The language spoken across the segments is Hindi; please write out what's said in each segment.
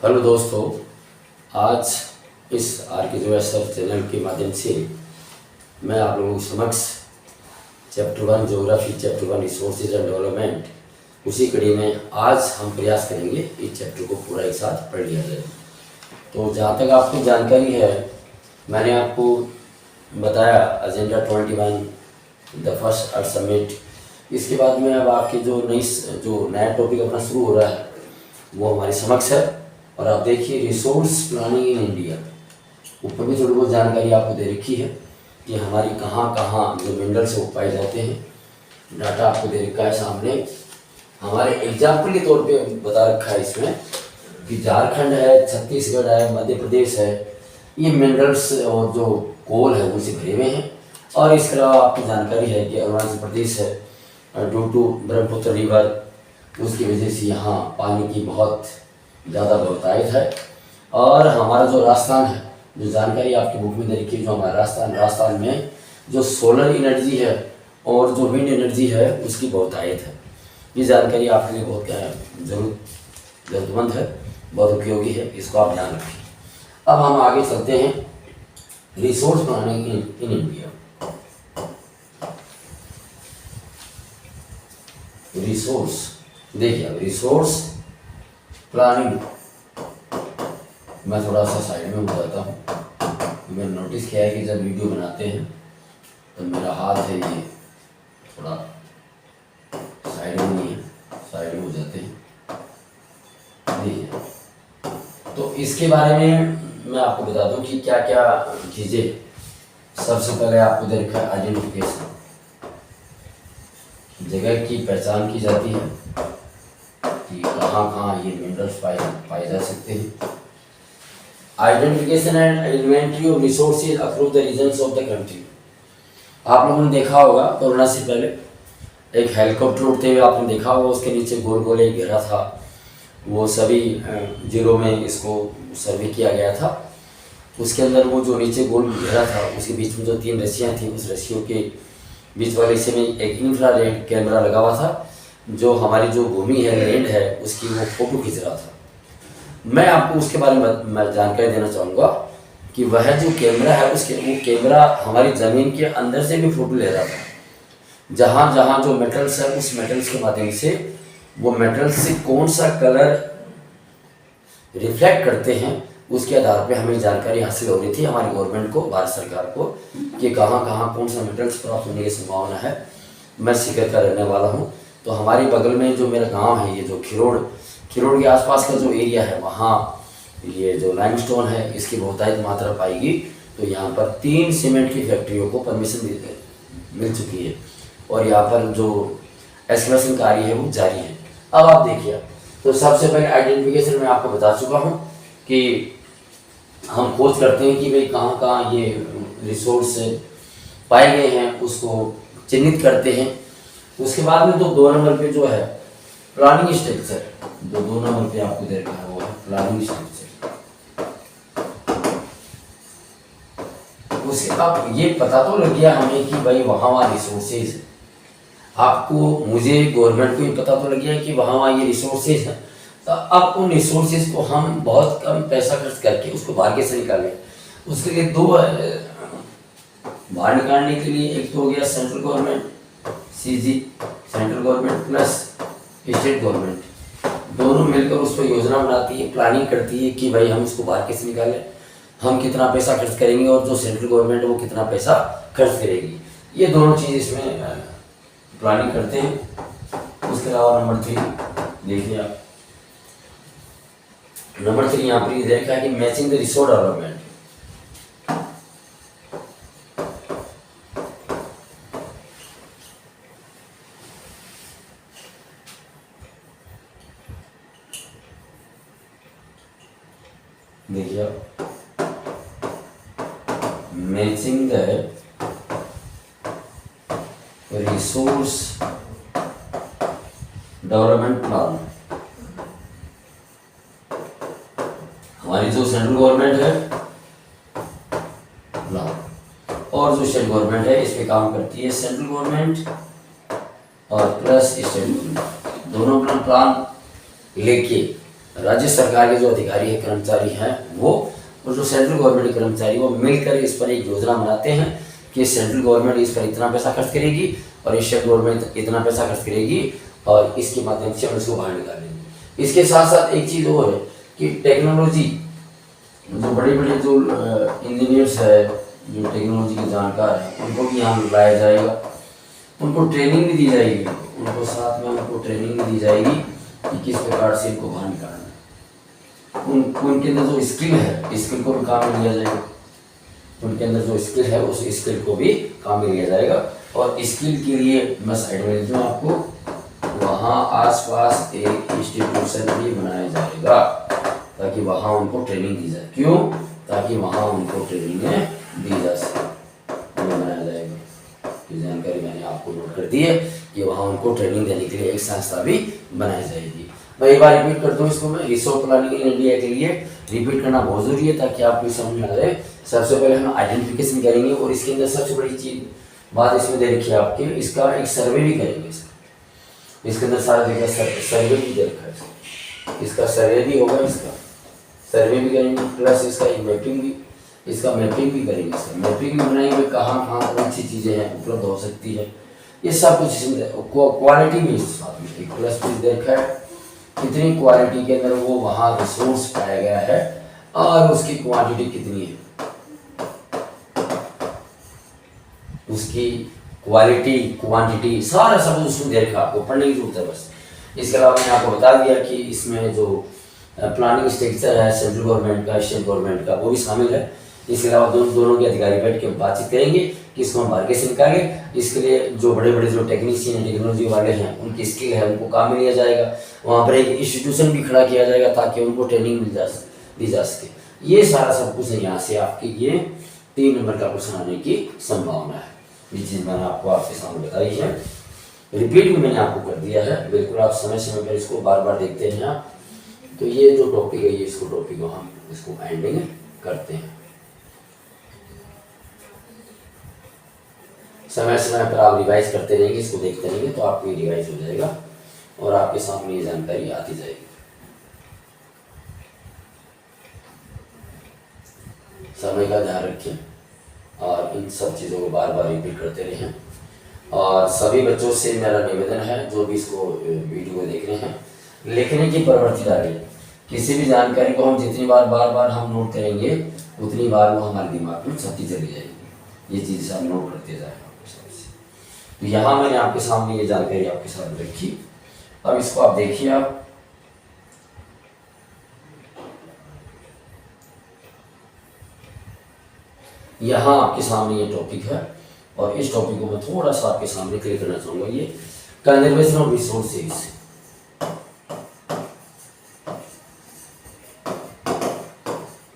हेलो दोस्तों, आज इस आर्कियोलॉजिकल चैनल के माध्यम से मैं आप लोगों के समक्ष chapter 1 geography, chapter 1 resources and development, उसी कड़ी में आज हम प्रयास करेंगे इस चैप्टर को पूरा एक साथ पढ़ लिया जाए। तो जहाँ तक आपको जानकारी है, मैंने आपको बताया agenda 21, the first earth summit. इसके बाद में अब आपके जो नया टॉपिक अपना शुरू हो रहा है वो हमारे समक्ष है। और आप देखिए, रिसोर्स प्लानिंग इन इंडिया, ऊपर भी थोड़ी बहुत जानकारी आपको दे रखी है कि हमारी कहाँ कहाँ जो मिनरल्स वो पाए जाते हैं। डाटा आपको दे रखा है सामने। हमारे एग्जाम्पल के तौर पे बता रखा है इसमें कि झारखंड है, छत्तीसगढ़ है, मध्य प्रदेश है, ये मिनरल्स और जो कोल है उनसे भरे हुए हैं। और इसके अलावा आपको जानकारी है कि अरुणाचल प्रदेश है, ड्यू टू ब्रह्मपुत्र रिवर, उसकी वजह से यहाँ पानी की बहुत ज़्यादा बहुतायत है। और हमारा जो राजस्थान है, जो जानकारी आपकी बुक में दे रखी है, जो हमारा राजस्थान में जो सोलर एनर्जी है और जो विंड एनर्जी है उसकी बहुतायत है। ये जानकारी आपके लिए बहुत ज़रूरतमंद है, बहुत उपयोगी है, इसको आप ध्यान रखें। अब हम आगे चलते हैं, resource planning in India. Resource देखिए, अब रिसोर्स प्लानिंग मैं थोड़ा सा साइड में हो जाता हूँ। मैंने नोटिस किया है कि जब वीडियो बनाते हैं तो मेरा हाथ है ये थोड़ा साइड में नहीं है, साइड में हो जाते हैं। देखिए, तो इसके बारे में मैं आपको बता दूं कि क्या क्या चीज़ें। सबसे पहले आपको दे रखा है आइडेंटिफिकेशन, जगह की पहचान की जाती है कि कहाँ कहाँ ये मिनरल्स पाए जा सकते हैं। Identification and inventory of resources across the regions of the country. आप लोगों ने देखा होगा कोरोना से पहले एक हेलीकॉप्टर उड़ते हुए आपने देखा होगा, उसके नीचे गोल गोल एक घेरा था। वो सभी जिलों में इसको सर्वे किया गया था। उसके अंदर वो जो नीचे गोल घेरा था, उसके बीच में जो 3 रस्सियाँ थी, उस रस्सियों के बीच वाले हिस्से में एक इंफ्रारेड कैमरा लगा हुआ था, जो हमारी जो भूमि है, लैंड है, उसकी वो फोटो खींच रहा था। मैं आपको उसके बारे में मैं जानकारी देना चाहूँगा कि वह जो कैमरा है, वो कैमरा हमारी ज़मीन के अंदर से भी फोटो ले रहा था। जहाँ जहाँ जो मेटल्स है, उस मेटल्स के माध्यम से वो मेटल्स से कौन सा कलर रिफ्लेक्ट करते हैं, उसके आधार पे हमें जानकारी हासिल हो रही थी हमारी गवर्नमेंट को, भारत सरकार को, कि कहाँ कहाँ कौन सा मेटल्स प्राप्त होने की संभावना है। मैं सीकर का रहने वाला हूँ, तो हमारे बगल में जो मेरा गांव है, ये जो खिरोड़ के आसपास का जो एरिया है, वहाँ ये जो लाइमस्टोन है, इसकी बहुतायत मात्रा पाएगी। तो यहाँ पर 3 सीमेंट की फैक्ट्रियों को परमिशन मिल चुकी है और यहाँ पर जो एक्सकवेशन कार्य है वो जारी है। अब आप देखिए, तो सबसे पहले आइडेंटिफिकेशन में आपको बता चुका हूँ कि हम खोज करते हैं कि भाई कहाँ कहाँ ये रिसोर्स पाए गए हैं, उसको चिन्हित करते हैं। उसके बाद में तो 2 नंबर पे जो है प्लानिंग स्ट्रक्चर, जो 2 नंबर पे आपको दे रखा है वो है प्लानिंग स्ट्रक्चर। उसके बाद ये पता तो लग गया हमें कि भाई वहाँ रिसोर्सेज, आपको, मुझे, गवर्नमेंट को ये पता तो लग गया कि वहाँ ये रिसोर्सेज है। तो अब उन रिसोर्सेज को हम बहुत कम पैसा खर्च करके उसको बाहर कैसे निकालें। उसके लिए 2 बाहर निकालने के लिए, एक तो हो गया central government, CG, central government plus state government, दोनों मिलकर उस पर योजना बनाती है, प्लानिंग करती है कि भाई हम इसको बाहर कैसे निकालें, हम कितना पैसा खर्च करेंगे और जो सेंट्रल गवर्नमेंट है वो कितना पैसा खर्च करेगी। ये दोनों चीज़ इसमें प्लानिंग करते हैं। उसके अलावा नंबर 3 देखिए आप, नंबर 3 यहाँ पर ये देखा है कि मैचिंग द रिसोर्स डेवलपमेंट। देखिए, matching the resource development plan. हमारी जो सेंट्रल गवर्नमेंट है प्लान और जो स्टेट गवर्नमेंट है, इस पे काम करती है सेंट्रल गवर्नमेंट और प्लस स्टेट गवर्नमेंट, दोनों अपना प्लान लेके राज्य सरकार के जो अधिकारी है, कर्मचारी हैं, वो और जो सेंट्रल गवर्नमेंट के कर्मचारी, वो मिलकर इस पर एक योजना बनाते हैं कि सेंट्रल गवर्नमेंट इस पर इतना पैसा खर्च करेगी और स्टेट गवर्नमेंट इतना पैसा खर्च करेगी और इसके माध्यम से हम इसको बाहर निकालेंगे। इसके साथ साथ एक चीज़ और है कि टेक्नोलॉजी, जो बड़े बड़े जो इंजीनियर्स है, जो टेक्नोलॉजी के जानकार हैं, उनको भी यहाँ लाया जाएगा, उनको ट्रेनिंग भी दी जाएगी, उनको साथ में उनको ट्रेनिंग भी दी जाएगी कि किस प्रकार से इनको बाहर निकालना है। उनके अंदर जो स्किल है, स्किल को भी काम में लिया जाएगा, उनके अंदर जो स्किल है उस स्किल को भी काम में लिया जाएगा। और स्किल के लिए मैं साइड में लिख दूँ आपको, वहाँ आसपास एक इंस्टीट्यूशन भी बनाया जाएगा ताकि वहाँ उनको ट्रेनिंग दी जाए। क्यों? ताकि वहाँ उनको ट्रेनिंग दी जा सके, बनाया जाएगा। ये जानकारी मैंने आपको नोट कर दी है कि वहाँ उनको ट्रेनिंग देने के लिए एक संस्था भी बनाई जाएगी। मैं एक बार रिपीट करता हूँ इसको, मैं रिसोर्स प्लानिंग इन इंडिया के लिए रिपीट करना बहुत जरूरी है ताकि आपको समझ में आ जाए। सबसे पहले हम आइडेंटिफिकेशन करेंगे और इसके अंदर सबसे बड़ी चीज बात इसमें दे रखी है आपके, इसका एक सर्वे भी करेंगे। इसके अंदर सारा देखा सर्वे भी दे रखा है, इसका सर्वे भी होगा, इसका सर्वे भी करेंगे, प्लस इसका एक मैपिंग भी, इसका मैपिंग भी करेंगे। इसका मैपिंग भी बनाएंगे, कहाँ कहाँ कौन सी चीज़ें हैं उपलब्ध हो सकती है, ये सब कुछ इसमें। क्वालिटी भी इस साथ में एक प्लस भी देखा है, कितनी क्वालिटी के अंदर वो वहाँ रिसोर्स पाया गया है और उसकी क्वांटिटी कितनी है, उसकी क्वालिटी क्वांटिटी सारा सब उसमें दे रखा, आपको पढ़ने की जरूरत है बस। इसके अलावा मैंने आपको बता दिया कि इसमें जो प्लानिंग स्ट्रक्चर है सेंट्रल गवर्नमेंट का, स्टेट गवर्नमेंट का, वो भी शामिल है। इसके अलावा दोनों के अधिकारी बैठ के बातचीत करेंगे कि इसको हम बाहर से निकालेंगे। इसके लिए जो बड़े बड़े जो टेक्नीशियन टेक्नोलॉजी वाले हैं, उनकी स्किल है, उनको काम में लिया जाएगा। वहाँ पर एक इंस्टीट्यूशन भी खड़ा किया जाएगा ताकि उनको ट्रेनिंग दी जा सके। ये सारा सब कुछ है। यहाँ से आपके ये 3 नंबर का क्वेश्चन आने की संभावना है। ये चीज़ मैंने आपको आपके सामने बताई है, रिपीट भी मैंने आपको कर दिया है। बिल्कुल आप समय समय पर इसको बार बार देखते हैं आप। तो ये जो टॉपिक है, ये इसको टॉपिक को हम इसको एंडिंग करते हैं। समय समय पर आप रिवाइज करते रहेंगे, इसको देखते रहेंगे तो आपको रिवाइज हो जाएगा और आपके सामने ये जानकारी आती जाएगी। समय का ध्यान रखें और इन सब चीज़ों को बार बार रिपीट करते रहें। और सभी बच्चों से मेरा निवेदन है, जो भी इसको वीडियो को देख रहे हैं, लिखने की प्रवृत्ति डालिए। किसी भी जानकारी को हम जितनी बार बार हम नोट करेंगे, उतनी बार वो हमारे दिमाग में छपती चली जाएगी। ये चीज़ आप नोट करते जाए। तो यहाँ मैंने आपके सामने ये जानकारी आपके सामने रखी। अब इसको आप देखिए। आप यहाँ आपके सामने ये टॉपिक है और इस टॉपिक को मैं थोड़ा सा आपके सामने क्लियर करना चाहूँगा। ये conservation of resources,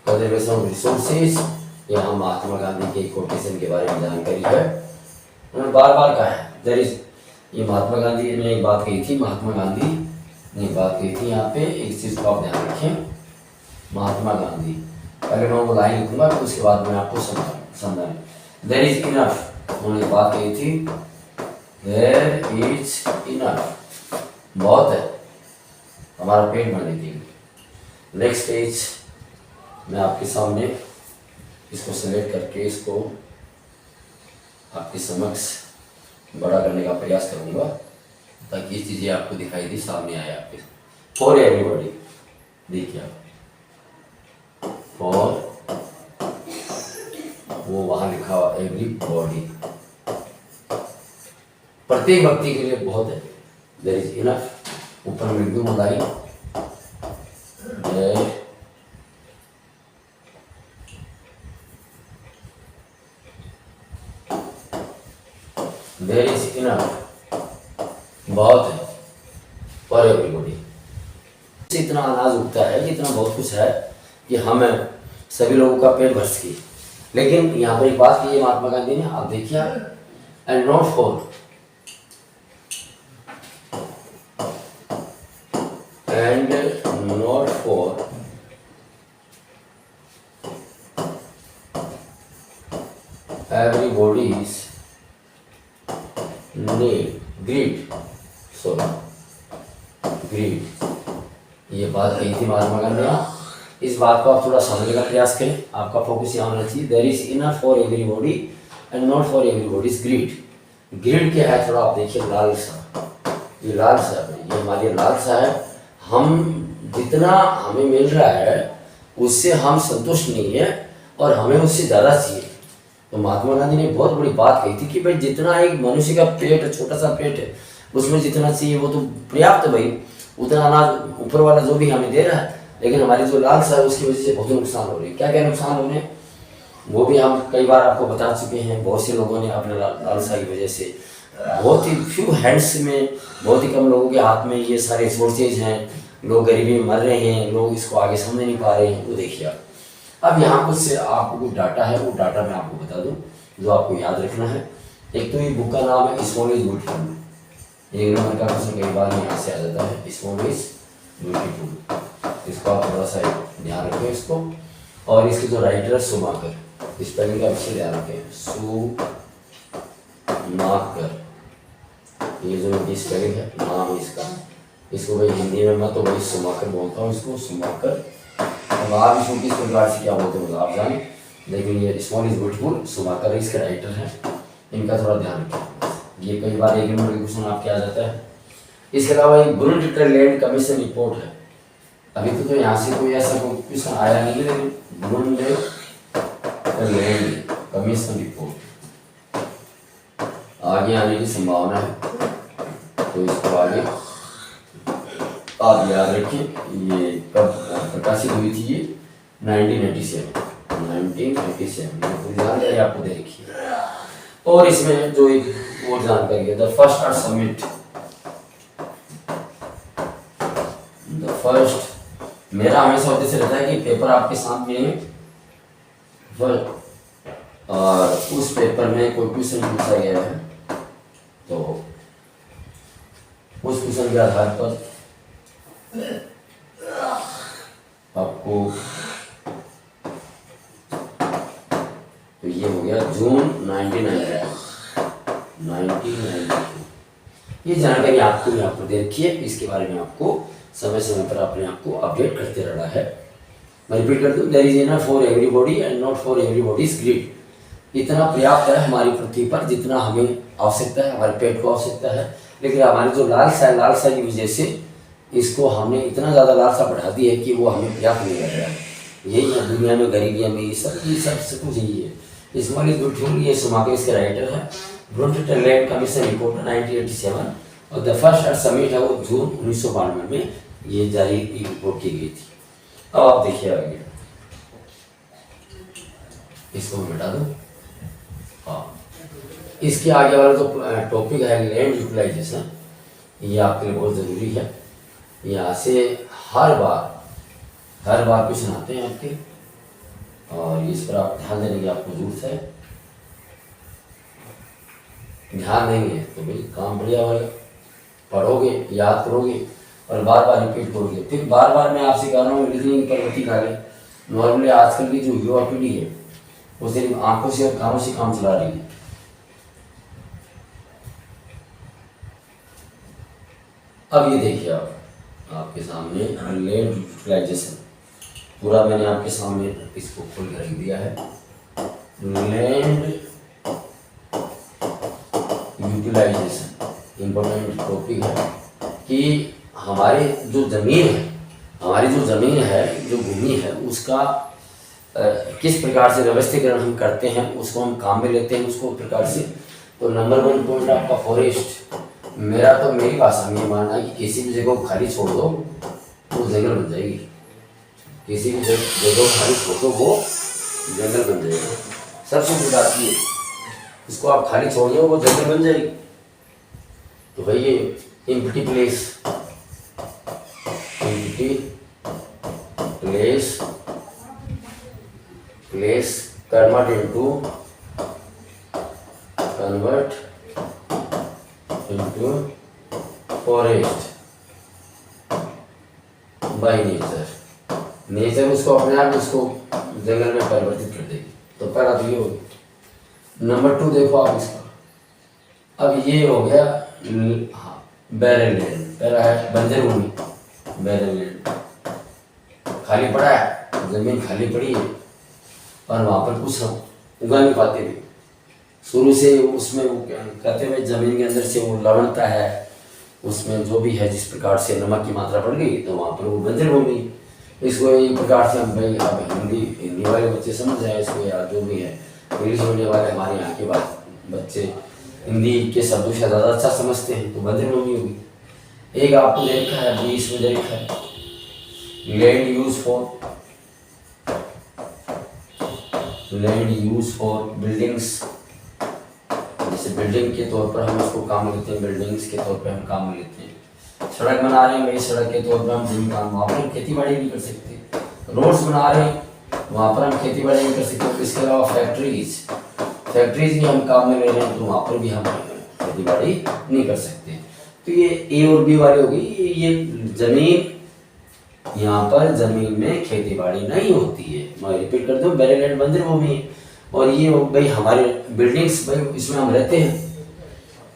conservation of resources, यहाँ महात्मा गांधी के कोटेशन के बारे में जानकारी है। उन्होंने बार बार कहा है, देयर इज, ये महात्मा गांधी ने एक बात कही थी, महात्मा गांधी ने एक बात कही थी। यहाँ पे एक चीज़ को आप ध्यान रखें, महात्मा गांधी, पहले मैं वो लाइन लिखूंगा तो उसके बाद मैं आपको समझाऊंगा। देयर इज इनफ, उन्होंने बात कही थी, देयर इज इनफ, बहुत है हमारा पेट भरने के लिए। नेक्स्ट पेज मैं आपके सामने इसको सेलेक्ट करके इसको आपके समक्ष बड़ा करने का प्रयास करूंगा ताकि ये चीज़ें आपको दिखाई दी, सामने आए आपके। फॉर एवरीबॉडी, देखिए आप, फॉर, वो वहाँ लिखा हुआ एवरीबॉडी, प्रत्येक व्यक्ति के लिए बहुत है। देयर इज इनफ, ऊपर में लिख दूँ बताइए, देयर इज इनफ, बहुत है, फॉर एवरीबॉडी। इतना अनाज उगता है, इतना बहुत कुछ है कि हम सभी लोगों का पेट भर सके। लेकिन यहाँ पर एक बात की है महात्मा गांधी ने, आप देखिए, and not for, and not for everybody's need, greed, sorry, greed, ये बात कही थी महात्मा गांधी ने। इस बात को आप थोड़ा समझने का प्रयास करें, आपका फोकस यहाँ होना चाहिए। There is enough for everybody and not for everybody's greed. Greed क्या है, थोड़ा आप देखिए, लालसा। ये लालसा है, ये हमारी लालसा है। हम जितना हमें मिल रहा है उससे हम संतुष्ट नहीं है और हमें उससे ज़्यादा चाहिए। तो महात्मा गांधी ने बहुत बड़ी बात कही थी कि भाई जितना एक मनुष्य का पेट है, छोटा सा पेट है, उसमें जितना चाहिए वो तो पर्याप्त है भाई, उतना अनाज ऊपर वाला जो भी हमें दे रहा है। लेकिन हमारी जो लालसा है उसकी वजह से बहुत नुकसान हो रही है। क्या क्या नुकसान हो रहे हैं वो भी हम कई बार आपको बता चुके हैं। बहुत से लोगों ने अपने लालसा की वजह से, बहुत ही फ्यू हैंड्स में, बहुत ही कम लोगों के हाथ में ये सारे रिसोर्सेज हैं, लोग गरीबी में मर रहे हैं, लोग इसको आगे समझ नहीं पा रहे हैं। वो देखिए आप, अब यहाँ कुछ से आपको कुछ डाटा है, वो डाटा मैं आपको बता दूँ जो आपको याद रखना है। एक तो ये बुक का नाम है स्मॉल इज ब्यूटीफुल। एक नंबर का क्वेश्चन कई बार यहाँ से आ जाता है, स्मॉल इज ब्यूटीफुल। इसको आप थोड़ा सा ध्यान रखें इसको। और इसके जो राइटर है सुमाकर, स्पेलिंग का विषय ध्यान रखें, सुमाकर। ये जो इनकी स्पेलिंग है, नाम है इसका, इसको भाई हिंदी में मैं तो भाई सुमाकर बोलता हूँ, इसको सुमाकर। अब आप इसको किस प्रकार से क्या बोलते हो आप जाने, लेकिन ये स्मॉल इज ब्यूटीफुल सुमाकर इसके राइटर हैं। इनका थोड़ा ध्यान रखें, ये कई बार एक नंबर क्वेश्चन आपके आ जाता है। इसके अलावा एक ब्रुंडलैंड कमीशन रिपोर्ट है। अभी तो यहाँ से कोई ऐसा कोई क्वेश्चन आया नहीं है, लेकिन ब्रुंडलैंड कमीशन रिपोर्ट आगे आने की संभावना है। तो इसको आगे आप याद रखें। ये कब प्रकाशित हुई थी, ये 1987 आपको दे रखी है। और इसमें जो एक और जानकारी है, the first earth summit, the first, मेरा हमेशा उद्देश्य रहता है कि पेपर आपके सामने और उस पेपर में कोई क्वेश्चन पूछा गया है तो उस क्वेश्चन के आधार पर आपको, तो ये हो गया जून 1992। ये जानकारी आपको यहाँ पर दे रखी है। इसके बारे में आपको समय समय पर अपने आप को अपडेट करते रहना है। मैं रिपीट कर दूं, there is enough for everybody and not for everybody's greed. इतना पर्याप्त है हमारी पृथ्वी पर जितना हमें आवश्यकता है, हमारे पेट को आवश्यकता है। लेकिन हमारी जो लालसा है, लालसा की वजह से इसको हमने इतना ज़्यादा लालसा बढ़ा दी है कि वो हमें पर्याप्त नहीं लग रहा है। यही है दुनिया में गरीबी, में ये सब कुछ यही है। स्मॉल इज ब्यूटीफुल, ये सुमाकर इसके राइटर है। ब्रुंडलैंड कमीशन रिपोर्ट 1987 और द फर्स्ट अर्थ समिट है वो जून 1992 में ये जारी रिपोर्ट की गई थी। अब आप देखिए आगे, इसको मिटा दो। हाँ, इसके आगे वाला जो टॉपिक है लैंड यूटिलाइजेशन, ये आपके लिए बहुत ज़रूरी है। यहाँ से हर बार क्वेश्चन आते हैं आपके, और इस पर आप ध्यान देने की आपको जरूरत है। ध्यान देंगे तो भाई काम बढ़िया होगा, पढ़ोगे, याद करोगे और बार बार रिपीट करोगे। फिर बार बार मैं आपसे कह रहा हूँ लिखने की प्रवृत्ति करें। नॉर्मली आजकल की जो युवा पीढ़ी है वो सिर्फ आंखों से और कानों से काम चला रही है। अब ये देखिए आपके सामने लैंड यूटिलाइजेशन, पूरा मैंने आपके सामने इसको खोल कर रख दिया है। लैंड यूटिलाइजेशन इम्पोर्टेंट टॉपिक है कि हमारी जो ज़मीन है, जो भूमि है, उसका किस प्रकार से व्यवस्थीकरण हम करते हैं, उसको हम काम में लेते हैं उसको प्रकार से। तो नंबर 1 पॉइंट आपका फॉरेस्ट। मेरी भाषा में ये मानना है कि किसी भी जगह को खाली छोड़ दो वो जंगल बन जाएगी। किसी भी जगह को खाली छोड़ दो वो जंगल बन जाएगा। सबसे बड़ी बात ये, इसको आप खाली छोड़ दो वो जंगल बन जाएगी। तो भाई ये empty place convert into forest by nature उसको अपने आप उसको जंगल में परिवर्तित कर देगी। तो पहला तो ये हो गया। नंबर 2 देखो आप इसका, अब ये हो गया बैरन लैंड, पहला है बंजर भूमि। बैरन लैंड खाली पड़ा है, जमीन खाली पड़ी है, पर वहाँ पर कुछ हम उगा नहीं पाते थे। शुरू से उसमें वो कहते हुए जमीन के अंदर से वो लवणता है, उसमें जो भी है, जिस प्रकार से नमक की मात्रा बढ़ गई तो वहाँ पर वो बंजर हो गई। इसको एक प्रकार से हम भाई अब हिंदी वाले बच्चे समझ जाए इसको, या जो भी है इंग्लिश मीडियम वाले हमारे यहाँ के बच्चे हिंदी के शब्दों से ज़्यादा अच्छा समझते हैं, तो बंजर भूमि होगी। एक आपको देखा है अभी इसमें देखा है लैंड यूज फॉर बिल्डिंग्स। जैसे बिल्डिंग के तौर पर हम उसको काम लेते हैं, बिल्डिंग्स के तौर पर हम काम में लेते हैं। सड़क बना रहे हैं भाई, सड़क के तौर पर हम जमीन काम, वहाँ पर हम खेती बाड़ी नहीं कर सकते। रोड्स बना रहे हैं, वहाँ पर हम खेती बाड़ी नहीं कर सकते। इसके अलावा फैक्ट्रीज भी हम काम में ले रहे हैं, तो वहाँ पर भी हम खेती बाड़ी नहीं कर सकते। तो ये ए और बी वाली हो गई। ये जमीन, यहाँ पर जमीन में खेती बाड़ी नहीं होती है। मैं रिपीट कर दूँ, बैरन लैंड बंजर भूमि है। और ये भाई हमारे बिल्डिंग्स, भाई इसमें हम रहते हैं।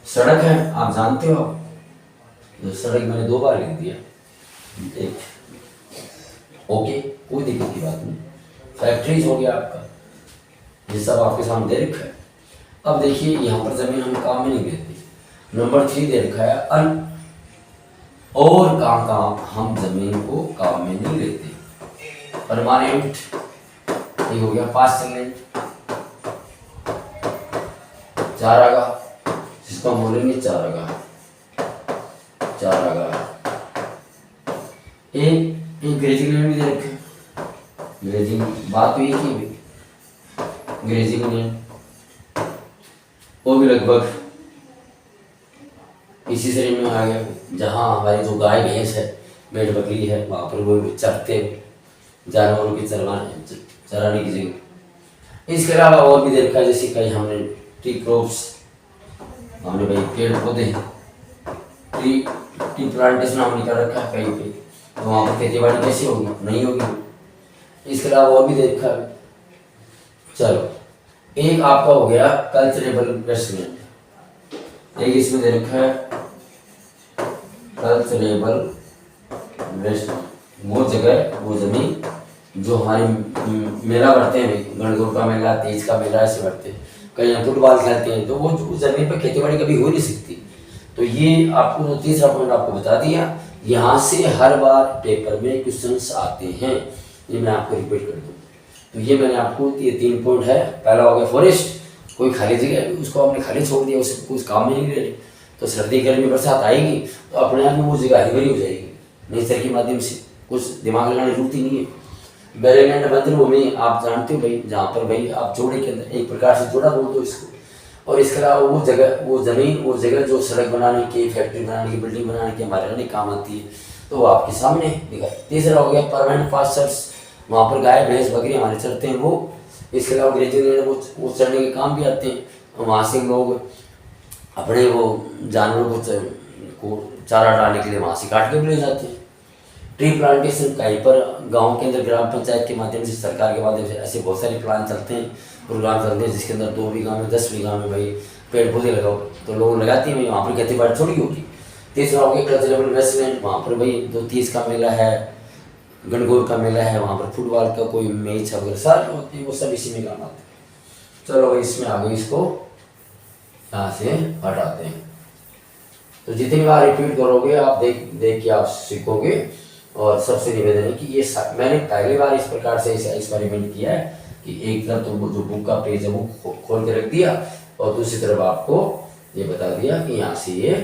सड़क है, आप जानते हो, तो सड़क मैंने 2 बार लिख दिया, एक ओके, कोई दिक्कत की बात नहीं। फैक्ट्रीज हो गया आपका, ये सब आपके सामने दे रखा है। अब देखिए यहाँ पर जमीन हम काम में नहीं लेते। नंबर 3 दे रखा है अन और काम हम जमीन को काम में नहीं लेते। परमानेंट, ये हो गया पास्ट टेंस। चारागाह, जिसको हम बोलेंगे चारागाह। एक ग्रेजिंग लैंड भी दे रखे। ग्रेजिंग बात तो एक ही है, ग्रेजिंग लैंड वो भी लगभग इसी श्रेणी में आ गया, जहाँ हमारी जो गाय भैंस है, भेड़ बकरी है, वहाँ पर वो चरते जानवरों की चराने की जगह। इसके अलावा और भी देखा, जैसे कहीं हमने ट्री क्रॉप्स, हमने भाई पेड़ पौधे, ट्री प्लांटेशन हमने कर रखा है कहीं पे, तो वहाँ पर खेती बाड़ी कैसी होगी? नहीं होगी। इसके अलावा और भी देखा। चलो, एक आपका हो गया कल्चरेबल इन्वेस्टमेंट, एक इसमें दे रखा है कल्चरेबल इन्वेस्टमेंट। वो जगह, वो जमीन जो हमारे मेला बढ़ते हैं, गणगौर का मेला, तीज का मेला, ऐसे बढ़ते हैं, कहीं हम फुटबॉल खेलते हैं, तो वो उस जमीन पर खेती बाड़ी कभी हो नहीं सकती। तो ये आपको तीसरा पॉइंट आपको बता दिया। यहाँ से हर बार पेपर में क्वेश्चंस आते हैं, ये मैं आपको रिपीट कर दूँ। तो ये मैंने आपको ये 3 पॉइंट है। पहला हो गया फॉरेस्ट, कोई खाली जगह उसको आपने खाली छोड़ दिया, उसे कुछ काम में नहीं ले रहे, तो सर्दी गर्मी बरसात आएगी तो अपने आप में वो जगह हरी भरी हो जाएगी नेचर के माध्यम से, कुछ दिमाग लगाने की जरूरत ही नहीं है। बैरन लैंड बंजर भूमि आप जानते हो भाई, जहाँ पर भाई आप जोड़े के अंदर एक प्रकार से जोड़ा बोल दो इसको। और इसके अलावा वो जगह, वो जमीन, वो जगह जो सड़क बनाने की, फैक्ट्री बनाने की, बिल्डिंग बनाने की हमारे रहने काम आती है, तो वो आपके सामने दिखा। तीसरा हो गया परमानेंट पास्चर्स, वहाँ पर गाय भैंस बकरी हमारे चरते हैं वो। इसके अलावा ग्रेजुएट वो चढ़ने के काम भी आते हैं, वहाँ से लोग अपने वो जानवरों को चारा डालने के लिए वहाँ से काट के भी ले जाते हैं। ट्री प्लांटेशन, कहीं पर गांव के अंदर ग्राम पंचायत के माध्यम से, सरकार के माध्यम से ऐसे बहुत सारे प्लान चलते हैं, प्रोग्राम चलते हैं, जिसके अंदर 2 बीघा में 10 बीघा में भाई पेड़ पौधे लगाओ, तो लोग लगाते हैं भाई, वहाँ पर खेती बाड़ी थोड़ी होगी। तीसरा हो गया कल्चरल इन्वेस्टमेंट, वहाँ पर भाई 2-30 का मेला है, गणगौर का मेला है, वहाँ पर फुटबॉल का कोई मैच है वगैरह सारे होते हैं, वो सब इसी में काम आते हैं। चलो भाई इसमें आगे इसको यहाँ से हटाते हैं। तो जितनी बार रिपीट करोगे आप देख के आप सीखोगे। और सबसे निवेदन है कि ये मैंने पहली बार इस प्रकार से इसे एक्सपेरिमेंट किया है कि एक तरफ तो वो जो बुक का पेज है वो खोल के रख दिया, और दूसरी तरफ आपको ये बता दिया कि यहाँ से ये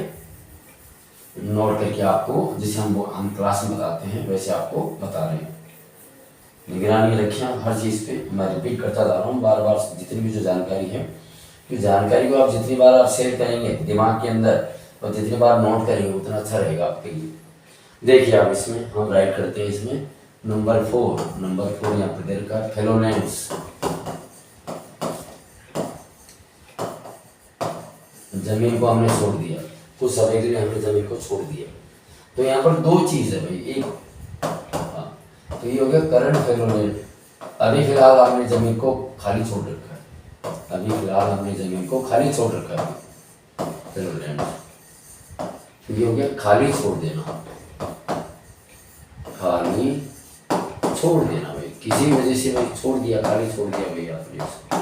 नोट करके आपको, जिसे हम क्लास में बताते हैं वैसे आपको बता रहे हैं। निगरानी रखें हर चीज़ पे। मैं रिपीट करता जा रहा हूँ बार बार, जितनी भी जो जानकारी है, कि जानकारी को आप जितनी बार आप शेयर करेंगे दिमाग के अंदर, और जितनी बार नोट करेंगे उतना अच्छा रहेगा आपके लिए। देखिए आप इसमें हम राइट करते हैं, इसमें नंबर 4 यहाँ पर दे रखा है फेलोलैंड्स। जमीन को हमने छोड़ दिया, कुछ समय के लिए हमने जमीन को छोड़ दिया, तो यहाँ पर 2 चीज है भाई। एक तो ये हो गया करंट फेलोलैंड, अभी फिलहाल हमने जमीन को खाली छोड़ रखा है, अभी फिलहाल हमने जमीन को खाली छोड़ रखा है फेलोलैंड। ये हो गया खाली छोड़ देना, खाली छोड़ देना भाई, किसी वजह से भाई छोड़ दिया, खाली छोड़ दिया भाई आपने इसको।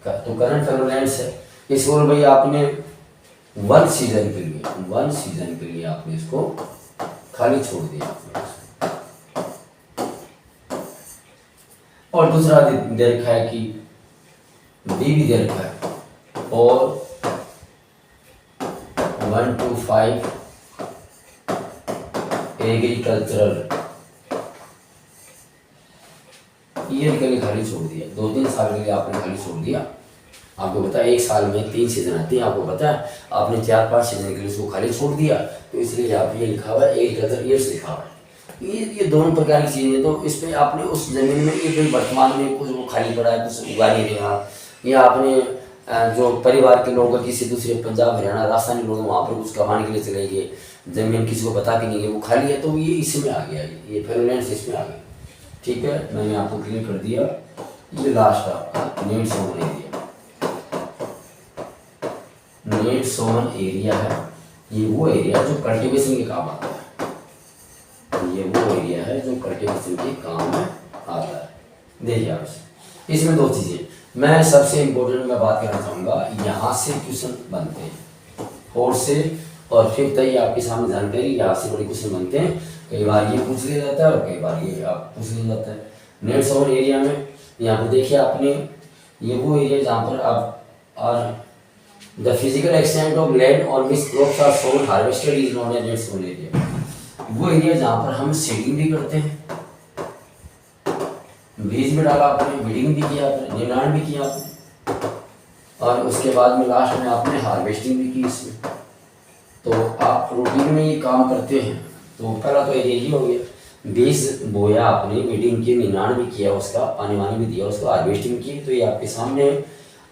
तो करंट फ्लोरेंस है इसको भाई आपने 1 सीजन के लिए, 1 सीजन के लिए आपने इसको खाली छोड़ दिया आपने इसको। और दूसरा दे रखा है कि बी भी दे रखा है और 1 to 5 एग्रीकल्चरल ईयर के लिए खाली छोड़ दिया, 2-3 साल के लिए आपने खाली छोड़ दिया। आपको पता है 1 साल में 3 सीजन आते हैं, आपको पता है आपने 4-5 सीजन के लिए उसको खाली छोड़ दिया, तो इसलिए यहाँ पे ये लिखा हुआ है एग्रीकल्चर ईयर्स लिखा हुआ है। ये दोनों प्रकार की चीज़ें, तो इस पर आपने उस जमीन में ये कोई वर्तमान में कुछ वो खाली पड़ा है, कुछ उगा नहीं रहा, या आपने जो परिवार के लोग किसी दूसरे पंजाब हरियाणा राजस्थानी लोग वहाँ पर कुछ कमाने के लिए चले गए, जमीन किसी को बता के नहीं गए, वो खाली है, तो ये इसमें आ गया, ये फ्लोरेंस इसमें आ गया। ठीक है, मैंने आपको क्लियर कर दिया। ये लास्ट आपका net sown area, net sown area है, ये वो एरिया जो कल्टीवेशन के काम आता है, ये वो एरिया है जो कल्टीवेशन के काम में आता है। देखिए आप इसमें 2 चीज़ें मैं सबसे इम्पोर्टेंट मैं बात करना चाहूँगा, यहाँ से क्वेश्चन बनते हैं 4 से और 5 तक, आपके सामने जानकारी यहाँ से बड़े क्वेश्चन बनते हैं। कई बार ये पूछ लिया जाता है और कई बार ये आप पूछ लिया जाता है। नेट सोन एरिया में यहाँ पर देखिए आपने, ये वो एरिया जहाँ पर आप और the physical extent of land और which crops are sown harvested is known as net sown area. वो एरिया जहाँ पर हम सीडिंग भी करते हैं, बीज में डाला आपने, वीडिंग भी किया आपने, निर्माण भी किया आपने, और उसके बाद में लास्ट में आपने हार्वेस्टिंग भी की इसमें। तो आप रूटीन में ये काम करते हैं, तो पहला तो यही हो गया, बीज बोया आपने, वीडिंग की, निर्माण भी किया, उसका पानी वानी भी दिया, उसको हार्वेस्टिंग की, तो ये आपके सामने है।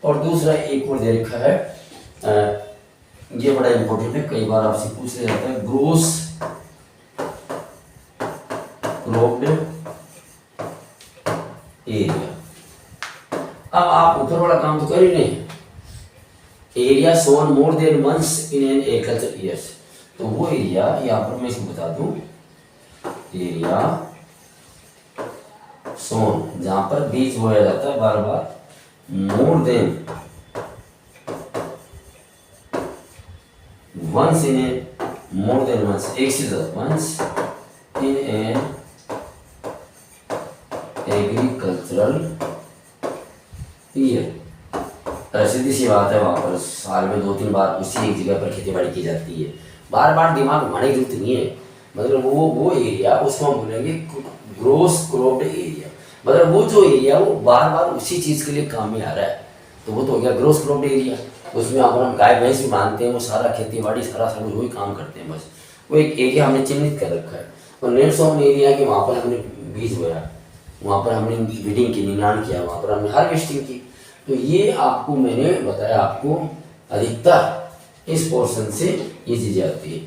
और दूसरा एक और दे रखा है, ये बड़ा इंपॉर्टेंट है, कई बार आपसे पूछ लिया जाता है, ग्रोस क्रॉप्ड एरिया। अब आप ऊपर वाला काम तो कर ही नहीं, area sown more than months in an agriculture years, तो वो एरिया यहाँ पर मैं इसको बता दूं, एरिया सोन जहां पर बीज बोया जाता है बार बार, more than once in a, more than once, एक से ज्यादा once in an agricultural year. सीधी सी बात है, वहाँ पर साल में 2-3 बार उसी एक जगह पर खेती बाड़ी की जाती है, बार बार दिमाग घुमाने की जरूरत नहीं है। मतलब वो एरिया, उसको हम बोलेंगे ग्रोस क्रॉप्ड एरिया, मतलब वो जो एरिया वो बार बार उसी चीज़ के लिए काम में आ रहा है, तो वो तो हो गया ग्रोस क्रॉप्ड एरिया। उसमें हम गाय भैंस भी मानते हैं, वो सारा खेती बाड़ी सारा सब वही काम करते हैं, बस वो एक एरिया हमने चिन्हित कर रखा है। और नेट सोन एरिया के वहाँ पर हमने बीज बोया, वहाँ पर हमने वीडिंग की, निर्माण किया, वहाँ पर हमने हार्वेस्टिंग की, तो ये आपको मैंने बताया, आपको अधिकतर इस पोर्शन से ये चीज़ें आती है।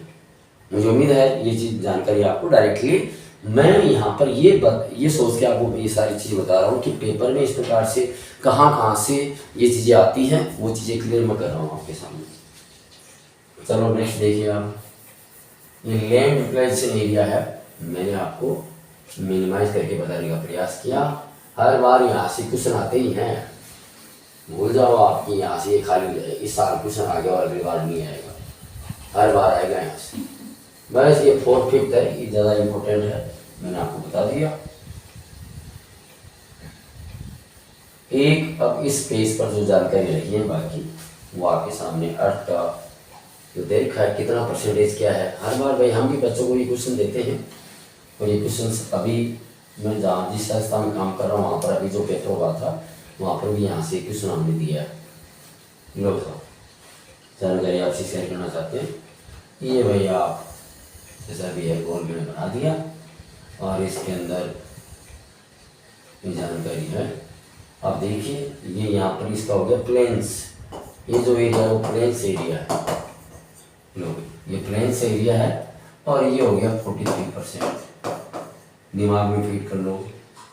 मुझे उम्मीद है ये चीज़ जानकारी आपको डायरेक्टली, मैं यहाँ पर ये सोच के आपको ये सारी चीज़ें बता रहा हूँ कि पेपर में इस प्रकार से कहाँ से ये चीज़ें आती हैं, वो चीज़ें क्लियर मैं कर रहा हूँ आपके सामने। चलो नेक्स्ट देखिए आप, ये लैंड यूटिलाइजेशन एरिया है, मैंने आपको मिनिमाइज करके बताने का प्रयास किया। हर बार यहाँ से क्वेश्चन आते ही हैं, भूल जाओ आपकी यहाँ से खाली इस साल क्वेश्चन आ गया और अगली बार नहीं आएगा, हर बार आएगा यहाँ से। बस ये 4th 5th है, ये ज़्यादा इम्पोर्टेंट है, मैंने आपको बता दिया। एक अब इस पेज पर जो जानकारी रही है बाकी वो आपके सामने अर्थ का जो देखा है, कितना परसेंटेज क्या है। हर बार भाई हम भी बच्चों को ये क्वेश्चन देते हैं, और ये क्वेश्चन अभी मैं जहाँ जिस संस्था में काम कर रहा हूँ वहाँ पर अभी जो पेपर हुआ था वहाँ पर भी यहाँ से क्वेश्चन हमने दिया है। लोग जानकारी आपसे शेयर करना चाहते हैं, ये भैया आप जैसा भी है गोल मैंने बना दिया, और इसके अंदर ये जानकारी है। आप देखिए ये यहाँ पर इसका हो गया प्लेन्स, ये जो एरिया है वो प्लेन्स एरिया है, लो ये प्लेन्स एरिया है, और ये हो गया 43%, दिमाग में फिट कर लो।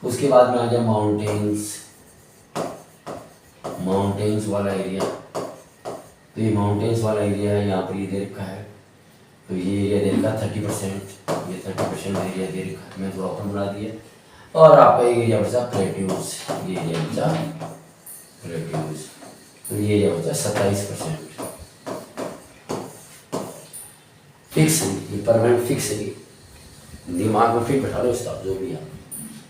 उसके बाद में आ गया माउंटेन्स वाला एरिया, तो ये माउंटेन्स वाला एरिया है, यहाँ पर ये दे रखा है। तो ये एरिया दे रखा 30%, ये 30% एरिया दे रखा, मैं थोड़ा ओपन बना दिया। और आपका एरिया बचा प्लेट्यूज, ये एरिया बचा प्लेट्यूज, तो ये एरिया बचा 27%। फिक्स, ये परमानेंट फिक्स है, दिमाग में फिट बैठा लो इसका, जो भी है।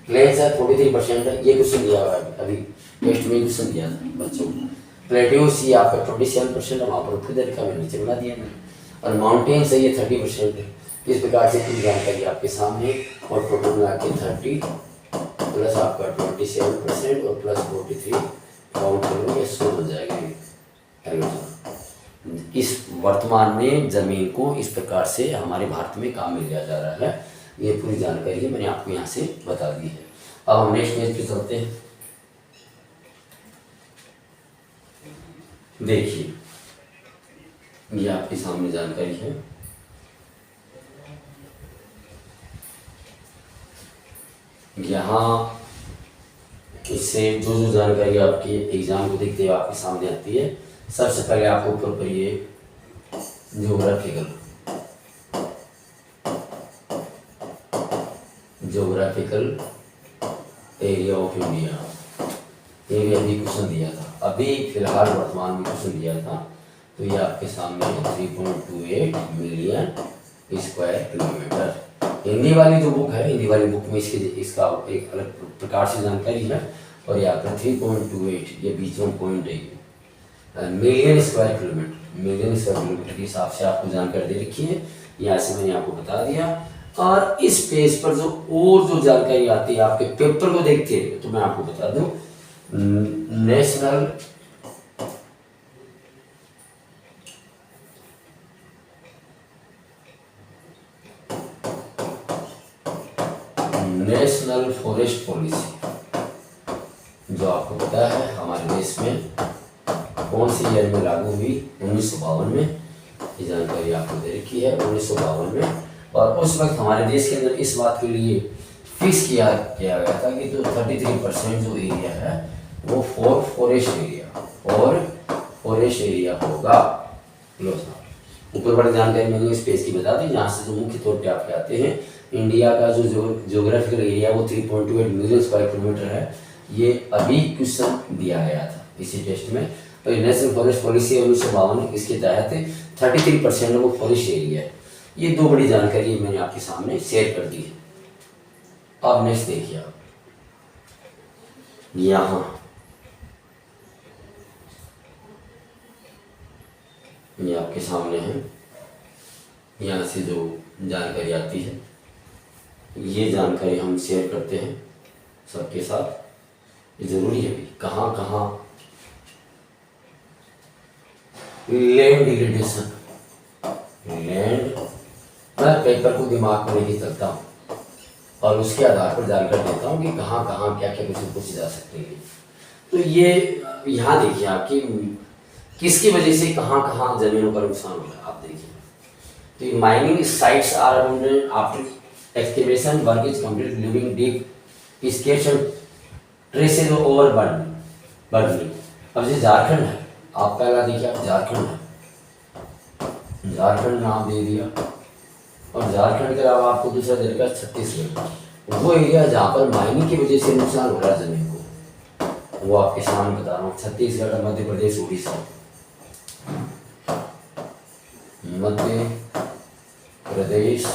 प्लेन्स है 43% है, ये क्वेश्चन दिया हुआ है अभी टेस्ट में क्वेश्चन दिया था बच्चों को। प्लेट्यूज ये आपका 27% है, वहाँ पर खुद देखा मैंने, नीचे बना दिया मैंने। और माउंटेन से ये 30% है। इस प्रकार से पूरी जानकारी आपके सामने, और टोटल मिला के 30 प्लस आपका 27% और प्लस 43 काउंट करोगे 100 हो जाएगा ये। इस वर्तमान में जमीन को इस प्रकार से हमारे भारत में काम में लिया जा रहा है। ये पूरी जानकारी है, मैंने आपको यहाँ से बता दी है। अब हम नेक्स्ट पेज पे चलते हैं। देखिए ये आपके सामने जानकारी है। यहाँ इससे जो जानकारी आपकी एग्जाम को देखते हुए आपके सामने आती है, सबसे पहले आपको ऊपर पर ये ज्योग्राफिकल एरिया ऑफ इंडिया, ये भी अभी क्वेश्चन दिया था, अभी फिलहाल वर्तमान में क्वेश्चन दिया था। तो ये आपके सामने 3.28 मिलियन स्क्वायर किलोमीटर। हिंदी वाली जो बुक है, हिंदी वाली बुक में इसका एक अलग प्रकार से जानकारी है। और यहाँ पर 3.28 ये बीच में पॉइंट है, million square kilometre, million square kilometre के हिसाब से आपको जानकारी दे रखी है। यहाँ से मैंने आपको बता दिया। और इस पेज पर जो जानकारी आती है आपके पेपर को देखते हैं, तो मैं आपको बता दूं, नेशनल फॉरेस्ट पॉलिसी जो आपको पता है हमारे देश में कौन सी ईयर में लागू हुई, 1952 में। ये जानकारी आपको दे रखी है 1952 में। और उस वक्त हमारे देश के अंदर इस बात के लिए फिक्स किया गया था कि जो 33% जो एरिया है वो फॉरेस्ट एरिया होगा। ऊपर बड़ी जानकारी मैंने इस पेज की बता दी, जहाँ से जो मुख्य तौर पे आपके आते हैं। इंडिया का जो ज्योग्राफिकल एरिया वो 3.28 मिलियन स्क्वायर किलोमीटर है। ये अभी क्वेश्चन दिया गया था इसी टेस्ट में। तो नेशनल फॉरेस्ट पॉलिसी 1952, इसके तहत 33% वो फॉरेस्ट एरिया है। ये दो बड़ी जानकारी मैंने आपके सामने शेयर कर दी है। अब नेक्स्ट देखिए आप, यहाँ ये आपके सामने है, यहाँ से जो जानकारी आती है ये जानकारी हम शेयर करते हैं सबके साथ। ये जरूरी है भी, कहाँ कहाँ लैंड डिग्रेडेशन, लैंड, मैं पेपर को दिमाग में लेके चलता हूँ और उसके आधार पर जानकारी देता हूँ कि कहाँ कहाँ क्या क्या कुछ पूछे जा सकते हैं। तो ये यहाँ देखिए आपकी किसकी वजह से कहाँ कहाँ जमीनों का नुकसान हो रहा है आप देखिए। तो ये mining sites are after excavation work is complete leaving deep excavation traces over burning. अब ये झारखंड है, आप पहला देखिए, आप झारखंड है, झारखंड नाम दे दिया। और झारखंड के अलावा आपको दूसरा दे रखा छत्तीसगढ़, वो एरिया जहाँ पर माइनिंग की वजह से नुकसान हो रहा है जमीन को, वो आपके सामने बता रहा हूँ। छत्तीसगढ़, मध्य प्रदेश, उड़ीसा, मध्य प्रदेश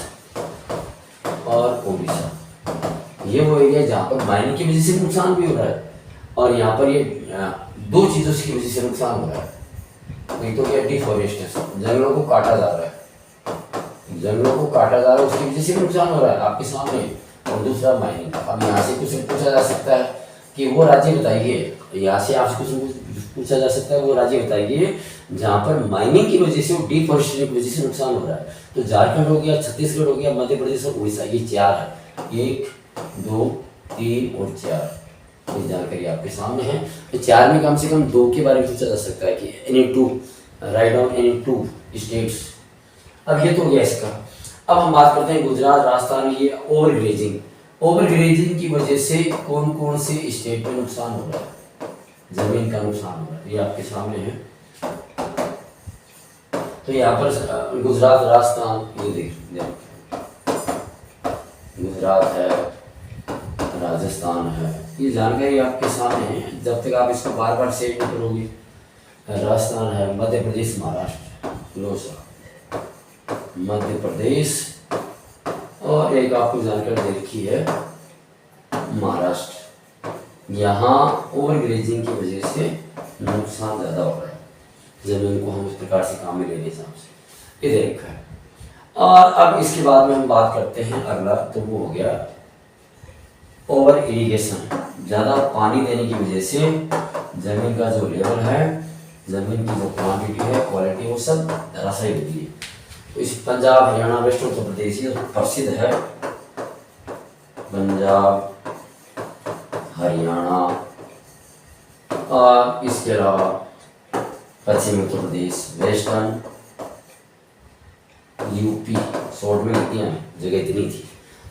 और उड़ीसा, ये वो एरिया जहाँ पर माइनिंग की वजह से नुकसान भी हो रहा है। और यहाँ पर ये दो चीज़ों की वजह से नुकसान हो रहा है। एक तो क्या, डिफॉरेस्टेशन, जंगलों को काटा जा रहा है, जंगलों को काटा जा रहा है, उसकी वजह से नुकसान हो रहा है आपके सामने। और दूसरा माइनिंग। अब यहाँ से कुछ पूछा जा सकता है कि वो राज्य बताइए, यहाँ से आपसे कुछ पूछा जा सकता है वो राज्य बताइए जहाँ पर माइनिंग की वजह से और डिफॉरेस्टेशन की वजह से नुकसान हो रहा है। तो झारखंड हो गया, छत्तीसगढ़ हो गया, मध्य प्रदेश और उड़ीसा, ये चार है। 1, 2, 3 और 4 ये जानकारी आपके सामने है। तो चार में कम से कम 2 के बारे में पूछा जा सकता है कि any 2, write down any 2 states. अब ये तो हो गया इसका। अब हम बात करते हैं गुजरात, राजस्थान, ये ओवरग्रेजिंग। ओवरग्रेजिंग की वजह से कौन कौन से स्टेट में नुकसान हो रहा है, जमीन का नुकसान हो रहा है, ये आपके सामने है। तो यहाँ पर गुजरात, राजस्थान, ये देखिए गुजरात है, राजस्थान है, ये जानकारी आपके सामने है। जब तक आप इसको बार बार सेव नहीं करोगे। राजस्थान है, मध्य प्रदेश, महाराष्ट्र, लो सा मध्य प्रदेश, और एक आपको जानकारी दे रखी है महाराष्ट्र। यहाँ ओवर ग्रेजिंग की वजह से नुकसान ज़्यादा हो रहा है, जमीन को हम इस प्रकार से काम में ले लें हिसाब से, ये देखा है। और अब इसके बाद में हम बात करते हैं अगला, तो वो हो गया ओवर इरिगेशन। ज़्यादा पानी देने की वजह से ज़मीन का जो लेवल है, ज़मीन की जो क्वांटिटी है, क्वालिटी, वो सब धराशायी होती है। तो इस पंजाब, हरियाणा, वेस्ट उत्तर प्रदेश ये प्रसिद्ध है। पंजाब, हरियाणा, और इसके अलावा पश्चिमी Uttar Pradesh, western UP, short में लिखी है, जगह इतनी थी।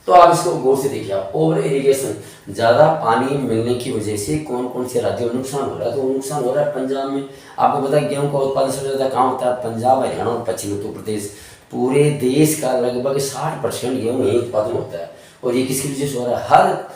तो आप इसको गौर से देखिए। ओवर इरिगेशन, ज़्यादा पानी मिलने की वजह से कौन कौन से राज्यों में नुकसान हो रहा है? तो नुकसान हो रहा है पंजाब में। आपको पता है गेहूं का उत्पादन सबसे ज़्यादा कहाँ होता है? पंजाब, हरियाणा और पश्चिमी उत्तर प्रदेश। पूरे देश का लगभग 60% गेहूँ यही उत्पादन होता है। और ये किसकी वजह से हो रहा है? हर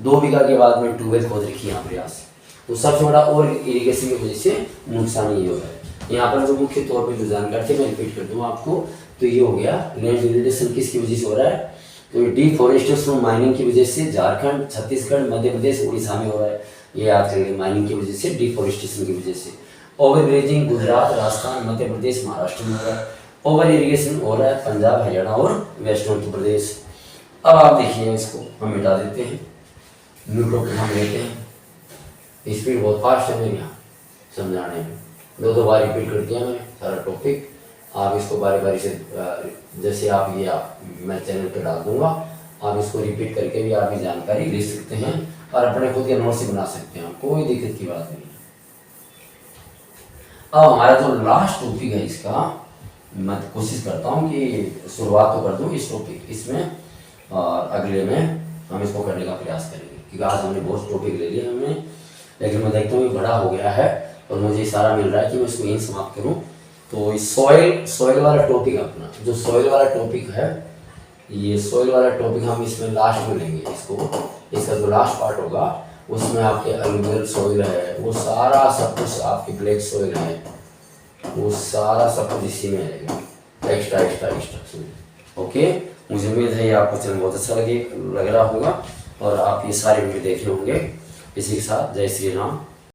2 बीघा के बाद में ट्यूबवेल खोद रखी है यहाँ प्रयास। तो सबसे बड़ा ओवर इरिगेशन की वजह से नुकसान ये हो रहा है। यहाँ पर जो मुख्य तौर पर जो जानकारी थी मैं रिपीट कर दूँ आपको, तो ये हो गया लैंड डिग्रेडेशन किसकी वजह से हो रहा है? तो डिफॉरेस्टेशन माइनिंग की वजह से झारखंड, छत्तीसगढ़, मध्य प्रदेश, उड़ीसा में हो रहा है। ये याद करेंगे, माइनिंग की वजह से, डिफॉरेस्टेशन की वजह से। ओवर ग्रेजिंग गुजरात, राजस्थान, मध्य प्रदेश, महाराष्ट्र में हो रहा है। ओवर इरिगेशन हो रहा है पंजाब, हरियाणा और वेस्ट उत्तर प्रदेश। अब आप देखिए, इसको हम मिटा देते हैं, न्यू टॉपिक हम लेते हैं। स्पीड बहुत फास्ट है मेरी यहाँ समझाने में, 2 बार रिपीट कर दिया मैंने सारा टॉपिक। आप इसको बारी बारी से, जैसे आप मैं चैनल पर डाल दूंगा, आप इसको रिपीट करके भी आप ये जानकारी ले सकते हैं और अपने खुद के नोट्स बना सकते हैं, कोई दिक्कत की बात नहीं। अब हमारा जो लास्ट टॉपिक है इसका, मैं कोशिश करता हूँ कि शुरुआत तो कर दूँ इस टॉपिक इसमें, और अगले में हम इसको करने का प्रयास करेंगे, क्योंकि आज हमने बहुत टॉपिक ले लिए हमने, लेकिन मैं देखता हूँ ये बड़ा हो गया है और मुझे इशारा मिल रहा है कि मैं इसको यहीं समाप्त करूँ। तो इस सॉइल वाला टॉपिक, अपना जो सॉइल वाला टॉपिक है, ये सॉइल वाला टॉपिक हम इसमें लास्ट में लेंगे। इसका जो लास्ट पार्ट होगा उसमें आपके अलुवियल सॉइल है, वो सारा सब कुछ, आपके ब्लैक सॉइल है, वो सारा सब कुछ इसी में रहेगा, एक्स्ट्रा। ओके, मुझे उम्मीद है ये आपको चैनल बहुत अच्छा लग रहा होगा और आप ये सारे वीडियो देखे होंगे। इसी के साथ जय श्री राम।